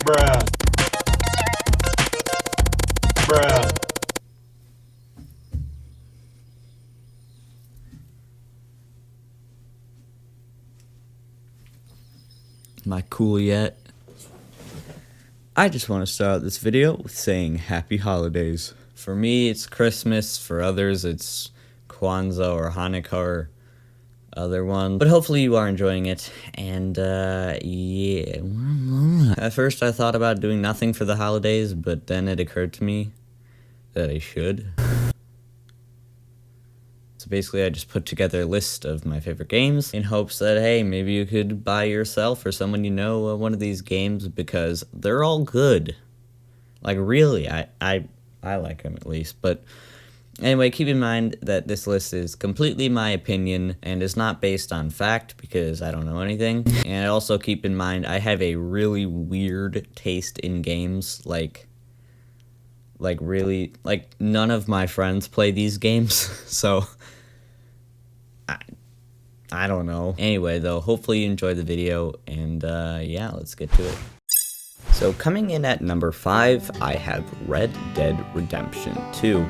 Bruh. Bruh. Am I cool yet? I just want to start out this video with saying happy holidays. For me, it's Christmas. For others, it's Kwanzaa or Hanukkah or other one. But hopefully you are enjoying it. And, yeah. At first, I thought about doing nothing for the holidays, but then it occurred to me that I should. So basically, I just put together a list of my favorite games in hopes that, hey, maybe you could buy yourself or someone you know one of these games because they're all good. Like, really, I like them at least. But anyway, keep in mind that this list is completely my opinion and is not based on fact because I don't know anything. And also keep in mind, I have a really weird taste in games, like really, like none of my friends play these games, so I don't know. Anyway, though, hopefully you enjoyed the video, and yeah, let's get to it. So coming in at number 5, I have Red Dead Redemption 2.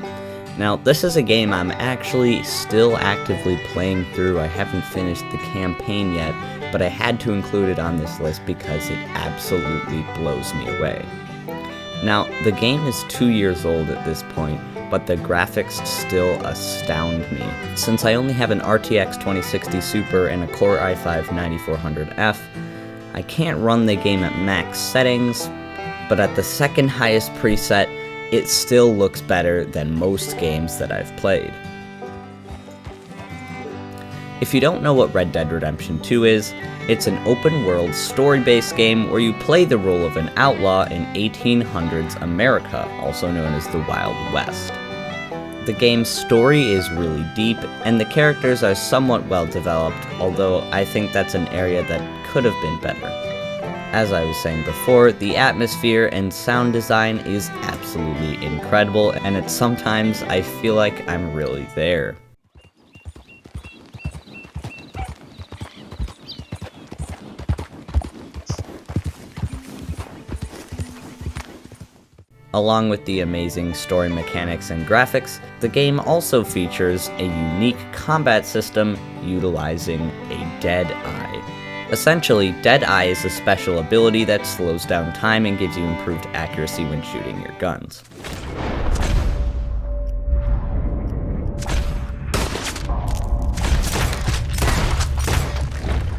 Now, this is a game I'm actually still actively playing through. I haven't finished the campaign yet, but I had to include it on this list because it absolutely blows me away. Now, the game is 2 years old at this point, but the graphics still astound me. Since I only have an RTX 2060 Super and a Core i5-9400F, I can't run the game at max settings, but at the second highest preset, it still looks better than most games that I've played. If you don't know what Red Dead Redemption 2 is, it's an open-world, story-based game where you play the role of an outlaw in 1800s America, also known as the Wild West. The game's story is really deep, and the characters are somewhat well-developed, although I think that's an area that could have been better. As I was saying before, the atmosphere and sound design is absolutely incredible, and at sometimes I feel like I'm really there. Along with the amazing story mechanics and graphics, the game also features a unique combat system utilizing a Dead Eye. Essentially, Dead Eye is a special ability that slows down time and gives you improved accuracy when shooting your guns.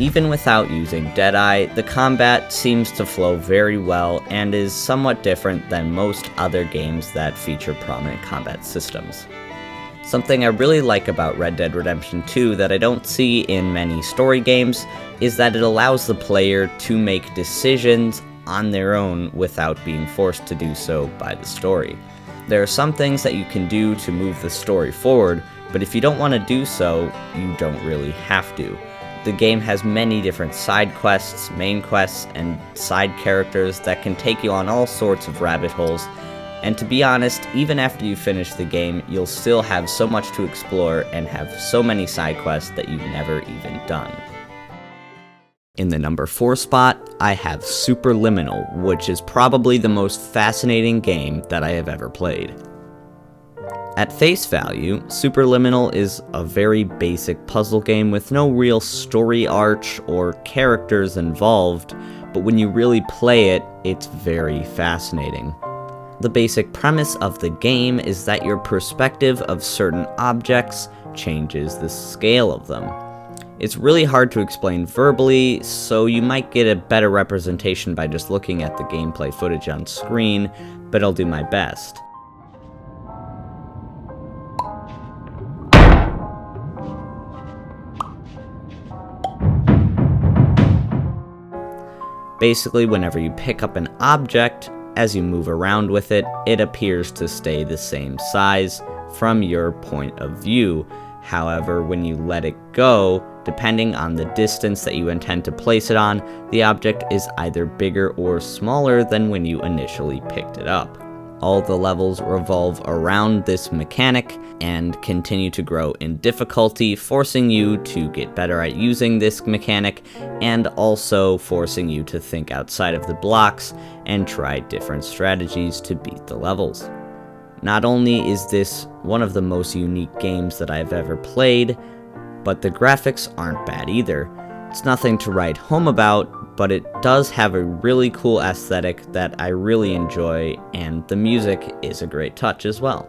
Even without using Deadeye, the combat seems to flow very well and is somewhat different than most other games that feature prominent combat systems. Something I really like about Red Dead Redemption 2 that I don't see in many story games is that it allows the player to make decisions on their own without being forced to do so by the story. There are some things that you can do to move the story forward, but if you don't want to do so, you don't really have to. The game has many different side quests, main quests, and side characters that can take you on all sorts of rabbit holes, and to be honest, even after you finish the game, you'll still have so much to explore and have so many side quests that you've never even done. In the number 4 spot, I have Superliminal, which is probably the most fascinating game that I have ever played. At face value, Superliminal is a very basic puzzle game with no real story arc or characters involved, but when you really play it, it's very fascinating. The basic premise of the game is that your perspective of certain objects changes the scale of them. It's really hard to explain verbally, so you might get a better representation by just looking at the gameplay footage on screen, but I'll do my best. Basically, whenever you pick up an object, as you move around with it, it appears to stay the same size from your point of view. However, when you let it go, depending on the distance that you intend to place it on, the object is either bigger or smaller than when you initially picked it up. All the levels revolve around this mechanic and continue to grow in difficulty, forcing you to get better at using this mechanic and also forcing you to think outside of the blocks and try different strategies to beat the levels. Not only is this one of the most unique games that I've ever played, but the graphics aren't bad either. It's nothing to write home about, but it does have a really cool aesthetic that I really enjoy, and the music is a great touch as well.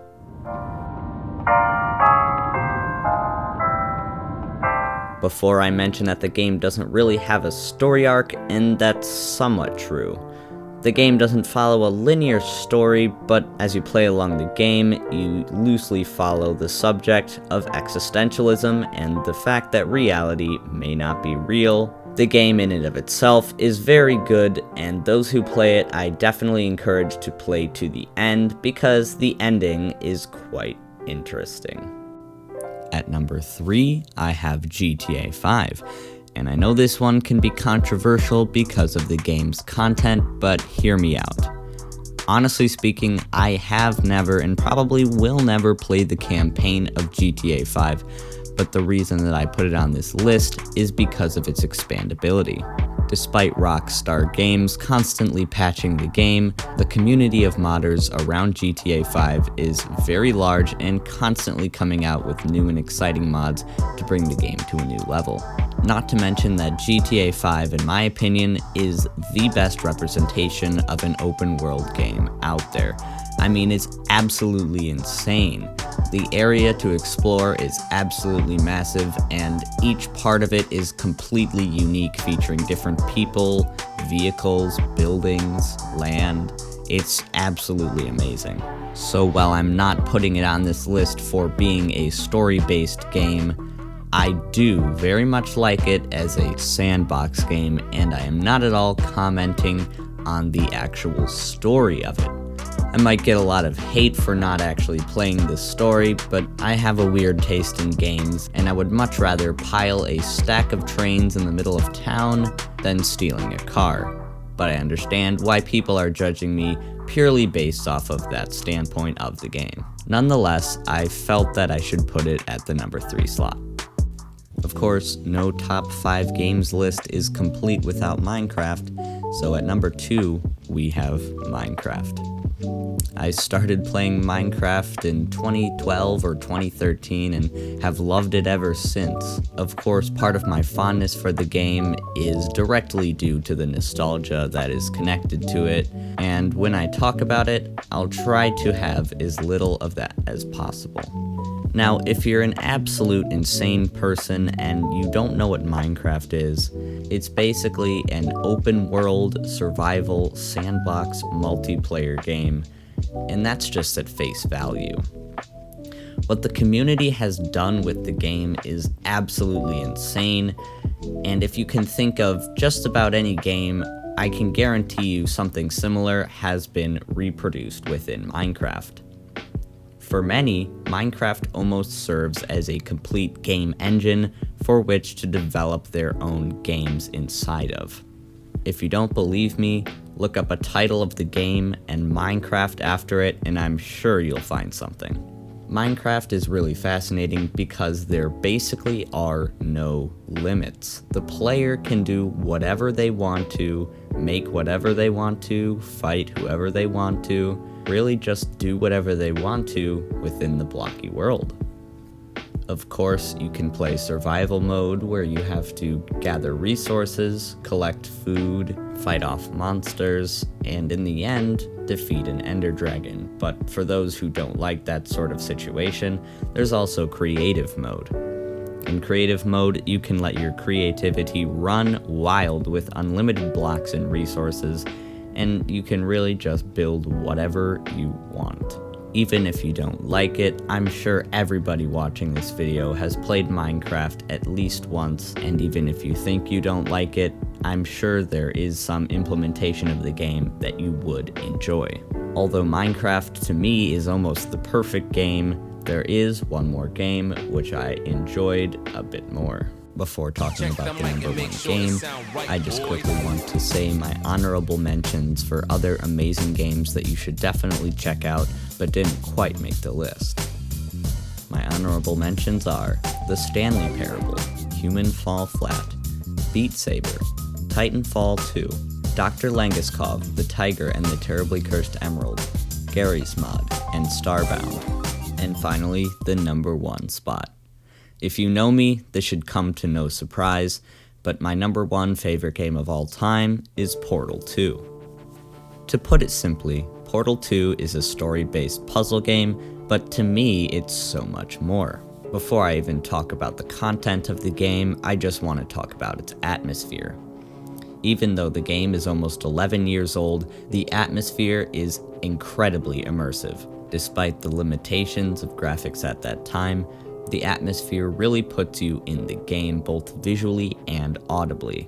Before I mention that the game doesn't really have a story arc, and that's somewhat true. The game doesn't follow a linear story, but as you play along the game, you loosely follow the subject of existentialism and the fact that reality may not be real. The game in and of itself is very good, and those who play it I definitely encourage to play to the end because the ending is quite interesting. At number 3, I have GTA 5. And I know this one can be controversial because of the game's content, but hear me out. Honestly speaking, I have never and probably will never play the campaign of GTA 5, but the reason that I put it on this list is because of its expandability. Despite Rockstar Games constantly patching the game, the community of modders around GTA 5 is very large and constantly coming out with new and exciting mods to bring the game to a new level. Not to mention that GTA 5, in my opinion, is the best representation of an open world game out there. I mean, it's absolutely insane. The area to explore is absolutely massive, and each part of it is completely unique, featuring different people, vehicles, buildings, land. It's absolutely amazing. So while I'm not putting it on this list for being a story-based game, I do very much like it as a sandbox game, and I am not at all commenting on the actual story of it. I might get a lot of hate for not actually playing this story, but I have a weird taste in games, and I would much rather pile a stack of trains in the middle of town than stealing a car. But I understand why people are judging me purely based off of that standpoint of the game. Nonetheless, I felt that I should put it at the number 3 slot. Of course, no top 5 games list is complete without Minecraft, so at number 2, we have Minecraft. I started playing Minecraft in 2012 or 2013 and have loved it ever since. Of course, part of my fondness for the game is directly due to the nostalgia that is connected to it, and when I talk about it, I'll try to have as little of that as possible. Now, if you're an absolute insane person and you don't know what Minecraft is, it's basically an open world survival sandbox multiplayer game, and that's just at face value. What the community has done with the game is absolutely insane, and if you can think of just about any game, I can guarantee you something similar has been reproduced within Minecraft. For many, Minecraft almost serves as a complete game engine for which to develop their own games inside of. If you don't believe me, look up a title of the game and Minecraft after it, and I'm sure you'll find something. Minecraft is really fascinating because there basically are no limits. The player can do whatever they want to, make whatever they want to, fight whoever they want to, really just do whatever they want to within the blocky world. Of course, you can play survival mode where you have to gather resources, collect food, fight off monsters, and in the end, defeat an ender dragon. But for those who don't like that sort of situation, there's also creative mode. In creative mode, you can let your creativity run wild with unlimited blocks and resources, and you can really just build whatever you want. Even if you don't like it, I'm sure everybody watching this video has played Minecraft at least once, and even if you think you don't like it, I'm sure there is some implementation of the game that you would enjoy. Although Minecraft to me is almost the perfect game, there is one more game which I enjoyed a bit more. Before talking about the number one game, I just quickly want to say my honorable mentions for other amazing games that you should definitely check out but didn't quite make the list. My honorable mentions are The Stanley Parable, Human Fall Flat, Beat Saber, Titanfall 2, Dr. Langeskov, The Tiger and the Terribly Cursed Emerald, Garry's Mod, and Starbound. And finally, the number one spot. If you know me, this should come to no surprise, but my number one favorite game of all time is Portal 2. To put it simply, Portal 2 is a story-based puzzle game, but to me, it's so much more. Before I even talk about the content of the game, I just want to talk about its atmosphere. Even though the game is almost 11 years old, the atmosphere is incredibly immersive. Despite the limitations of graphics at that time, the atmosphere really puts you in the game both visually and audibly.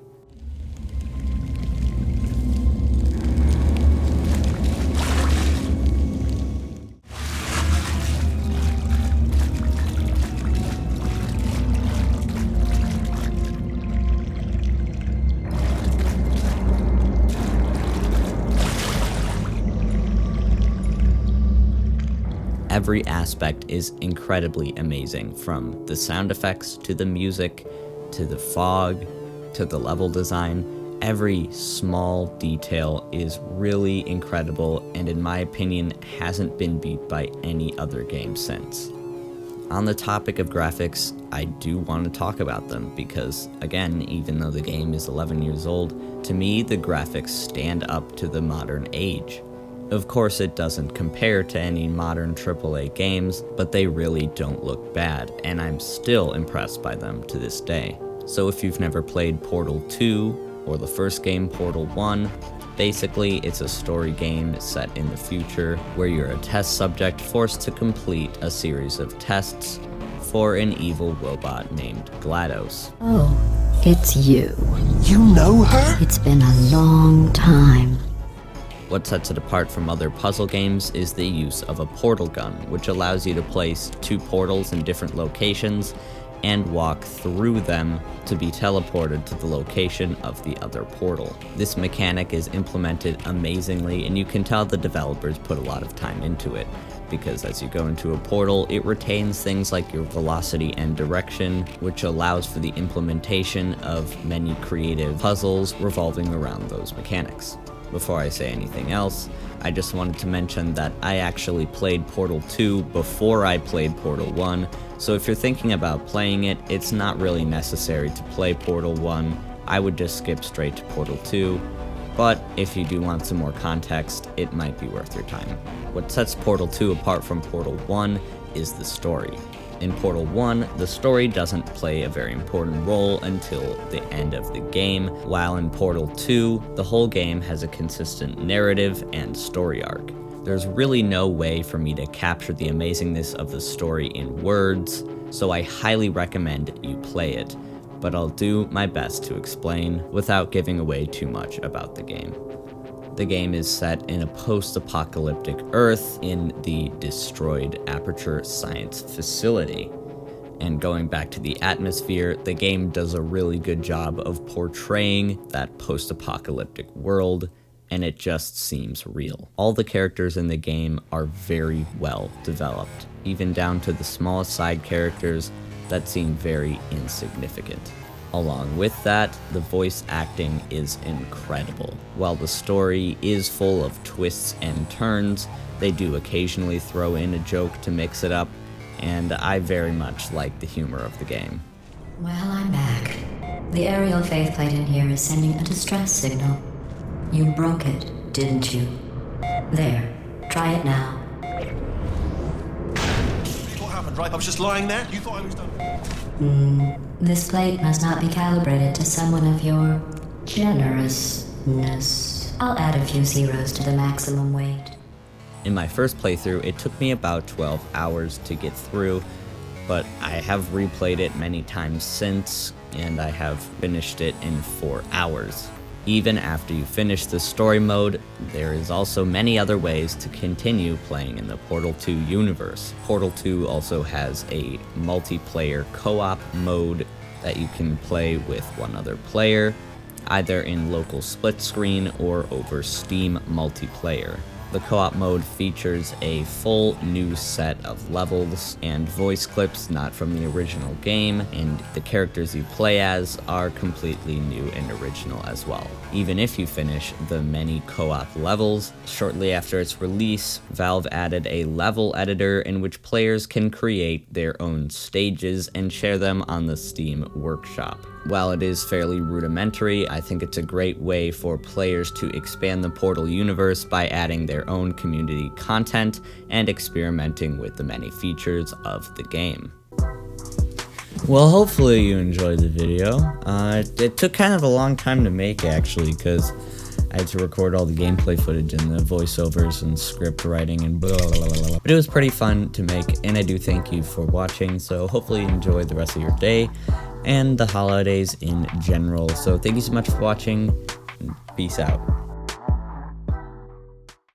Every aspect is incredibly amazing, from the sound effects to the music, to the fog, to the level design. Every small detail is really incredible and in my opinion hasn't been beat by any other game since. On the topic of graphics, I do want to talk about them because, again, even though the game is 11 years old, to me the graphics stand up to the modern age. Of course, it doesn't compare to any modern AAA games, but they really don't look bad, and I'm still impressed by them to this day. So if you've never played Portal 2, or the first game Portal 1, basically it's a story game set in the future where you're a test subject forced to complete a series of tests for an evil robot named GLaDOS. Oh, it's you. You know her? It's been a long time. What sets it apart from other puzzle games is the use of a portal gun, which allows you to place two portals in different locations and walk through them to be teleported to the location of the other portal. This mechanic is implemented amazingly, and you can tell the developers put a lot of time into it, because as you go into a portal, it retains things like your velocity and direction, which allows for the implementation of many creative puzzles revolving around those mechanics. Before I say anything else, I just wanted to mention that I actually played Portal 2 before I played Portal 1, so if you're thinking about playing it, it's not really necessary to play Portal 1. I would just skip straight to Portal 2, but if you do want some more context, it might be worth your time. What sets Portal 2 apart from Portal 1 is the story. In Portal 1, the story doesn't play a very important role until the end of the game, while in Portal 2, the whole game has a consistent narrative and story arc. There's really no way for me to capture the amazingness of the story in words, so I highly recommend you play it, but I'll do my best to explain without giving away too much about the game. The game is set in a post-apocalyptic Earth in the destroyed Aperture Science Facility. And going back to the atmosphere, the game does a really good job of portraying that post-apocalyptic world, and it just seems real. All the characters in the game are very well developed, even down to the smallest side characters that seem very insignificant. Along with that, the voice acting is incredible. While the story is full of twists and turns, they do occasionally throw in a joke to mix it up, and I very much like the humor of the game. Well, I'm back. The aerial faceplate in here is sending a distress signal. You broke it, didn't you? There, try it now. What happened, right? I was just lying there. You thought I was done. This plate must not be calibrated to someone of your generousness. I'll add a few zeros to the maximum weight. In my first playthrough, it took me about 12 hours to get through, but I have replayed it many times since, and I have finished it in 4 hours. Even after you finish the story mode, there is also many other ways to continue playing in the Portal 2 universe. Portal 2 also has a multiplayer co-op mode that you can play with one other player, either in local split screen or over Steam multiplayer. The co-op mode features a full new set of levels and voice clips not from the original game, and the characters you play as are completely new and original as well. Even if you finish the many co-op levels, shortly after its release, Valve added a level editor in which players can create their own stages and share them on the Steam Workshop. While it is fairly rudimentary, I think it's a great way for players to expand the Portal universe by adding their own community content and experimenting with the many features of the game. Well, hopefully you enjoyed the video. It took kind of a long time to make, actually, because I had to record all the gameplay footage and the voiceovers and script writing and blah, blah, blah, blah. But it was pretty fun to make, and I do thank you for watching, so hopefully you enjoy the rest of your day and the holidays in general. So thank you so much for watching, and peace out.